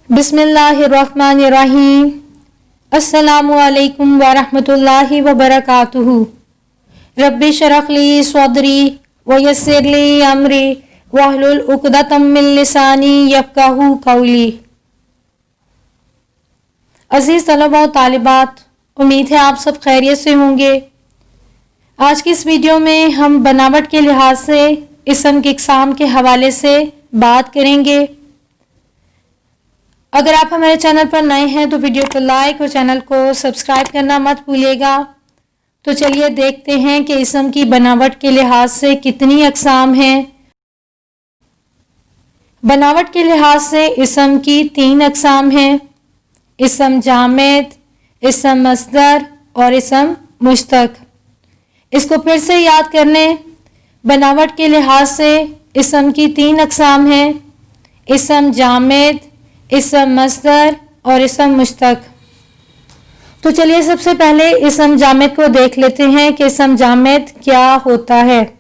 बिस्मिल्लाहिर्रहमानिर्रहीम। अस्सलामुअलैकुम वरहमतुल्लाहि वबरकातुहू। रब्बि शरह ली सदरी वयस्सिर ली अमरी वहलुल उक़दतम मिन लिसानी यफ़क़हू क़ौली। अज़ीज़ तलबा और तालिबात, उम्मीद है आप सब खैरियत से होंगे। आज की इस वीडियो में हम बनावट के लिहाज से इस्म की इक़साम के हवाले से बात करेंगे। अगर आप हमारे चैनल पर नए हैं तो वीडियो को लाइक और चैनल को सब्सक्राइब करना मत भूलिएगा। तो चलिए देखते हैं कि इस्म की बनावट के लिहाज से कितनी अक़साम हैं। बनावट के लिहाज से इस्म की 3 अक़साम हैं: इस्म जामिद, इस्म मस्दर और इस्म मुश्तक़। इसको फिर से याद कर लें। बनावट के लिहाज से इस्म की 3 अक़साम हैं: इस्म जामिद, इस्म मस्दर और इस्म मुश्तक़। तो चलिए सबसे पहले इस्म जामिद को देख लेते हैं कि इस्म जामिद क्या होता है।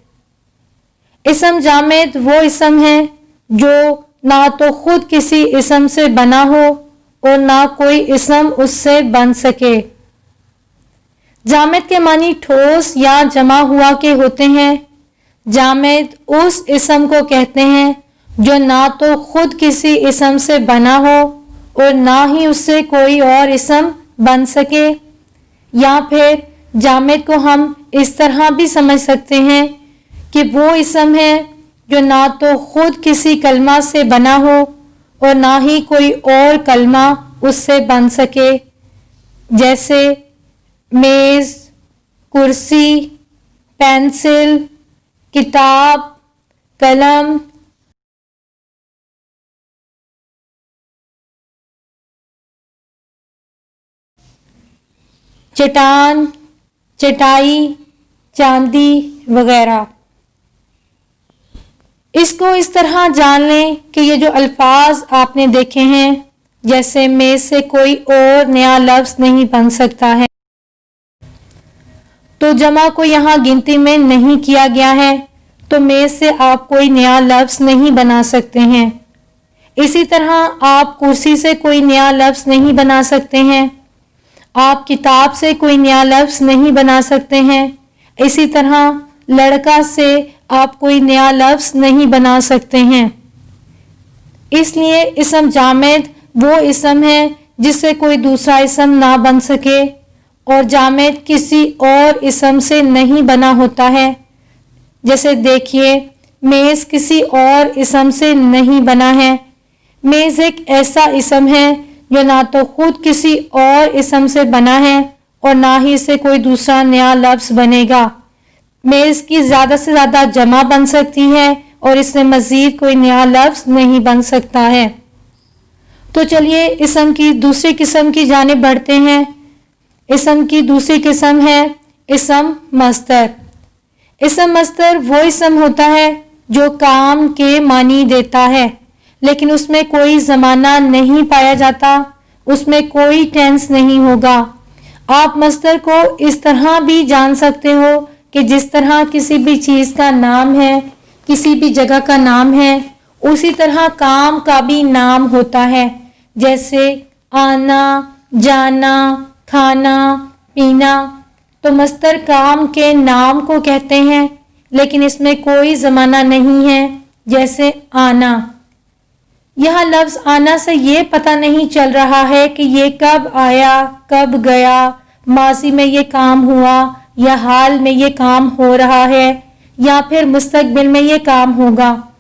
इस्म जामिद वो इस्म है जो ना तो खुद किसी इस्म से बना हो और ना कोई इस्म उससे बन सके। जामिद के मानी ठोस या जमा हुआ के होते हैं। जामिद उस इस्म को कहते हैं जो ना तो खुद किसी इस्म से बना हो और ना ही उससे कोई और इस्म बन सके। या फिर जामिद को हम इस तरह भी समझ सकते हैं कि वो इस्म है जो ना तो खुद किसी कलमा से बना हो और ना ही कोई और कलमा उससे बन सके, जैसे मेज़, कुर्सी, पेंसिल, किताब, कलम, चट्टान, चटाई, चांदी वगैरह। इसको इस तरह जान लें कि ये जो अल्फाज आपने देखे हैं, जैसे मेज़ से कोई और नया लफ्ज़ नहीं बन सकता है, तो जमा को यहाँ गिनती में नहीं किया गया है, तो मेज़ से आप कोई नया लफ्ज़ नहीं बना सकते हैं। इसी तरह आप कुर्सी से कोई नया लफ्ज़ नहीं बना सकते हैं। आप किताब से कोई नया लफ्ज़ नहीं बना सकते हैं। इसी तरह लड़का से आप कोई नया लफ्ज़ नहीं बना सकते हैं। इसलिए इस्म जामिद वो इस्म है जिससे कोई दूसरा इस्म ना बन सके, और जामिद किसी और इस्म से नहीं बना होता है। जैसे देखिए, मेज़ किसी और इस्म से नहीं बना है। मेज़ एक ऐसा इस्म है जो ना तो खुद किसी और इस्म से बना है और ना ही से कोई दूसरा नया लफ्ज़ बनेगा। मेज़ की ज़्यादा से ज़्यादा जमा बन सकती है और इससे मज़ीद कोई नया लफ्ज़ नहीं बन सकता है। तो चलिए इस्म की दूसरी किस्म की जानिब बढ़ते हैं। इस्म की दूसरी किस्म है इस्म मस्दर। इस्म मस्दर वो इस्म होता है जो काम के मानी देता है, लेकिन उसमें कोई ज़माना नहीं पाया जाता, उसमें कोई टेंस नहीं होगा। आप मस्दर को इस तरह भी जान सकते हो कि जिस तरह किसी भी चीज़ का नाम है, किसी भी जगह का नाम है, उसी तरह काम का भी नाम होता है। जैसे आना, जाना, खाना, पीना। तो मस्दर काम के नाम को कहते हैं, लेकिन इसमें कोई ज़माना नहीं है। जैसे आना, यह लफ्ज़ आना से ये पता नहीं चल रहा है कि ये कब आया, कब गया, माजी में ये काम हुआ या हाल में ये काम हो रहा है या फिर मुस्तकबिल में ये काम होगा।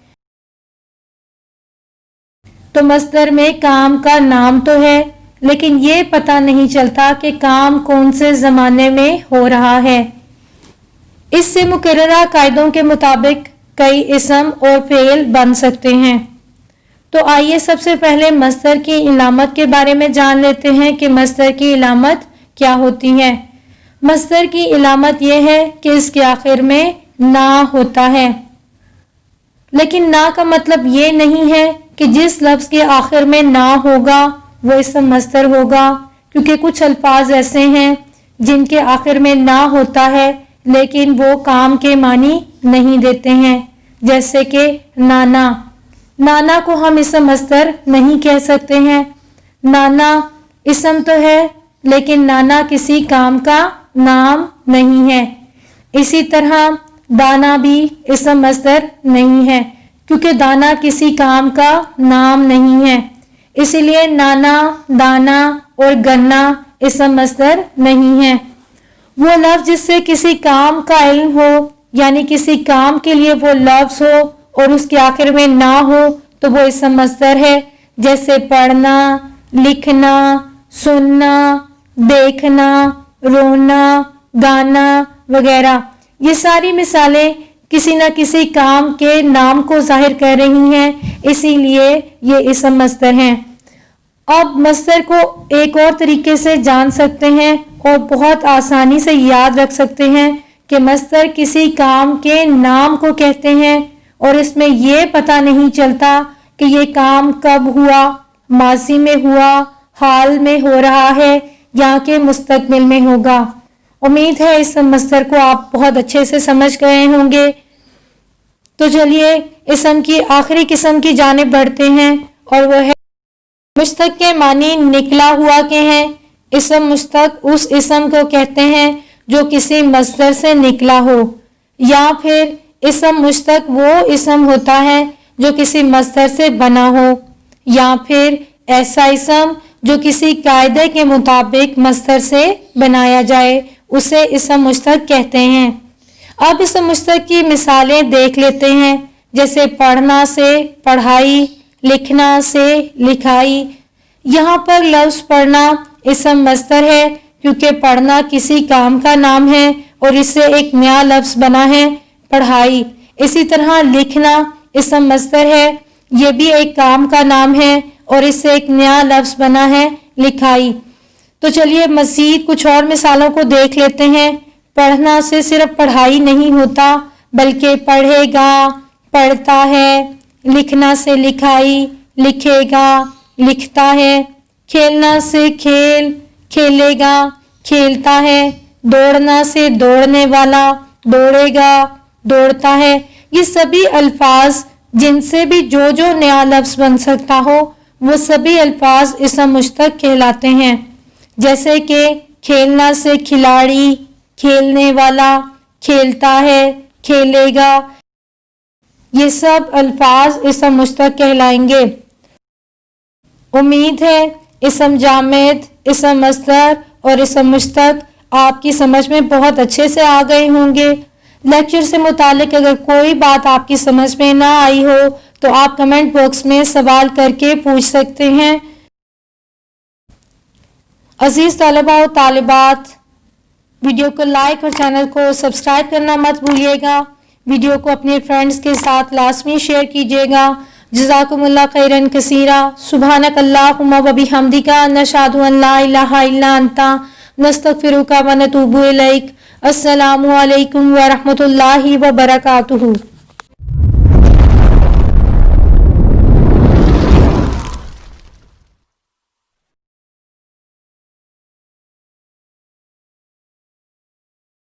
तो मस्दर में काम का नाम तो है, लेकिन ये पता नहीं चलता कि काम कौन से ज़माने में हो रहा है। इससे मुकर्ररा कायदों के मुताबिक कई इस्म और फ़ेल बन सकते हैं। तो आइए सबसे पहले मस्दर की इलामत के बारे में जान लेते हैं कि मस्दर की इलामत क्या होती है। मस्दर की इलामत यह है कि इसके आखिर में ना होता है, लेकिन ना का मतलब ये नहीं है कि जिस लफ्ज़ के आखिर में ना होगा वो इस्म मस्दर होगा, क्योंकि कुछ अल्फाज ऐसे हैं जिनके आखिर में ना होता है लेकिन वो काम के मानी नहीं देते हैं। जैसे कि नाना, नाना को हम इस्म मस्दर नहीं कह सकते हैं, नाना इसम तो है, लेकिन नाना किसी काम का नाम नहीं है। इसी तरह दाना भी इसम मस्दर नहीं है, क्योंकि दाना किसी काम का नाम नहीं है। इसीलिए नाना, दाना और गन्ना इसम मस्दर नहीं है। वो लफ्ज जिससे किसी काम का इल्म हो, यानी किसी काम के लिए वो लफ्ज हो और उसके आखिर में ना हो, तो वो इसम मस्दर है। जैसे पढ़ना, लिखना, सुनना, देखना, रोना, गाना वगैरह। ये सारी मिसालें किसी न किसी काम के नाम को जाहिर कर रही हैं, इसीलिए ये इसम मस्दर हैं। अब मस्दर को एक और तरीके से जान सकते हैं और बहुत आसानी से याद रख सकते हैं कि मस्दर किसी काम के नाम को कहते हैं और इसमें यह पता नहीं चलता कि ये काम कब हुआ, माजी में हुआ, हाल में हो रहा है या कि मुस्तकबिल में होगा। उम्मीद है इस मस्दर को आप बहुत अच्छे से समझ गए होंगे। तो चलिए इसम की आखिरी किस्म की जानिब बढ़ते हैं और वो है मुश्तक के मानी निकला हुआ के हैं। इसम मुश्तक उस इसम को कहते हैं जो किसी मस्दर से निकला हो, या फिर इसम मुश्तक वो इसम होता है जो किसी मस्दर से बना हो, या फिर ऐसा इसम जो किसी कायदे के मुताबिक मस्दर से बनाया जाए, उसे इसम मुश्तक कहते हैं। अब इसम मुश्तक की मिसालें देख लेते हैं। जैसे पढ़ना से पढ़ाई, लिखना से लिखाई। यहाँ पर लफ्ज पढ़ना इसम मस्दर है, क्योंकि पढ़ना किसी काम का नाम है और इससे एक नया लफ्ज बना है पढ़ाई। इसी तरह लिखना इसम मस्दर है, ये भी एक काम का नाम है और इससे एक नया लफ्ज बना है लिखाई। तो चलिए मज़ीद कुछ और मिसालों को देख लेते हैं। पढ़ना से सिर्फ पढ़ाई नहीं होता, बल्कि पढ़ेगा, पढ़ता है। लिखना से लिखाई, लिखेगा, लिखता है। खेलना से खेल, खेलेगा, खेलता है। दौड़ना से दौड़ने वाला, दौड़ेगा, दौड़ता है। ये सभी अल्फाज जिनसे भी जो जो नया लफ्ज बन सकता हो, वो सभी अल्फाज इसम मुश्तक कहलाते हैं। जैसे कि खेलना से खिलाड़ी, खेलने वाला, खेलता है, खेलेगा। ये सब अल्फाज इसम मुश्तक कहलाएंगे। उम्मीद है इसम जामिद, इसम मस्दर और इसम मुश्तक आपकी समझ में बहुत अच्छे से आ गए होंगे। लेक्चर से मुतालिक अगर कोई बात आपकी समझ में ना आई हो तो आप कमेंट बॉक्स में सवाल करके पूछ सकते हैं। अजीज तलबा और तालिबात, वीडियो को लाइक और चैनल को सब्सक्राइब करना मत भूलिएगा। वीडियो को अपने फ्रेंड्स के साथ लाजमी शेयर कीजिएगा। जज़ाकुमुल्लाह खैरन कसीरा। सुब्हानक अल्लाहुम्मा व बिहम्दिका नशहदु अन ला इलाहा इल्ला अंता नस्तगफिरुका व नतूबु इलैक। अस्सलामु अलैकुम व रहमतुल्लाहि व बरकातुहू।